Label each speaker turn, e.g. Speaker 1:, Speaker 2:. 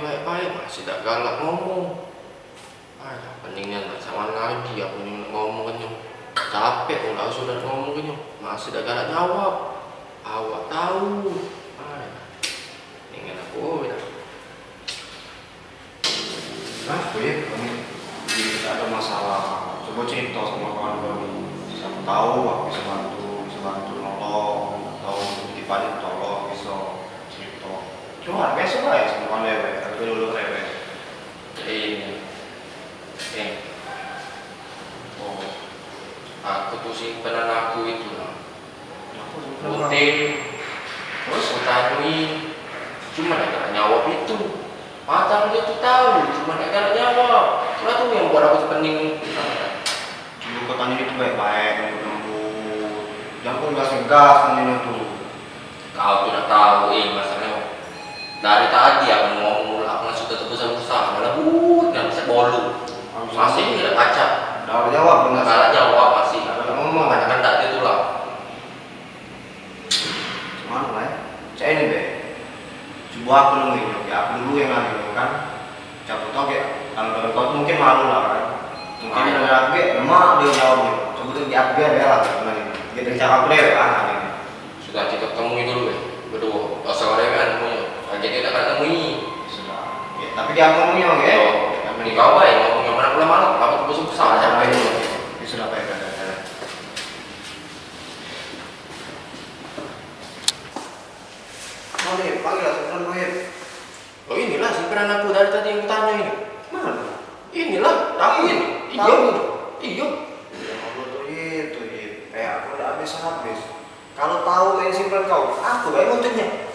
Speaker 1: baik-baik masih tak galak ngomong. Ah, pentingnya nak sama lagi aku yang ngomong kenyong. Capek kalau sudah ngomong kenyong, masih tak galak jawab. Awak tahu. Ah, ingin aku ya.
Speaker 2: Nah, ya, kamu tidak ada masalah. Coba cerita sama kawan kamu. Siapa tahu aku bisa bantu nolong atau titipan tolong bisa cerita. Cuma biasa lah ya sama kawan lewe. Aku dulu lewe.
Speaker 1: Oh, aku tuh simpenan aku itu lah.
Speaker 2: Aku
Speaker 1: Rutin, terus utanui, cuma gak nyawab itu. Matang dia tuh tahu, cuma gak jawab. Itulah tuh yang buat aku pening.
Speaker 2: dulu kau tanya itu baik-baik, lembut. Jangan gas-gas tanya itu.
Speaker 1: Kau tuh udah tahu, masalahnya dari tadi aku ngomong mulu, aku langsung tetep berusaha malah nggak bisa bolu. Masih nggak baca.
Speaker 2: Udah jawab,
Speaker 1: Nggak jawab masih.
Speaker 2: Ngomong.
Speaker 1: Kan tak dia tulang.
Speaker 2: Mana lah ya? Saya ini deh. Coba aku nungguin, ya aku dulu yang ngambil kan. Cabut oke. Kalau kau mungkin malu lah kan. Mungkin ada lagi, lemah dia jawabnya. Coba tuh dia lah. Dia dari cara aku deh kan.
Speaker 1: Sudah kita temui dulu ya, berdua. Asal ada kan temunya. Aja kita akan temui.
Speaker 2: Sudah. Ya, tapi dia ngomongnya oke.
Speaker 1: Ini kau baik ngomongnya mana pula malam. Kamu tuh besok salah sampai dulu.
Speaker 2: Ya sudah baik. Mohib, panggil lah simpenan Mohib.
Speaker 1: Oh inilah simpenan aku dari tadi yang kutanya ini.
Speaker 2: Mana?
Speaker 1: Inilah, tahu ini. Iya. Iya.
Speaker 2: Ya Allah tuh itu, aku udah habis. Kalau tahu main simpenan kau, aku gak mau tanya.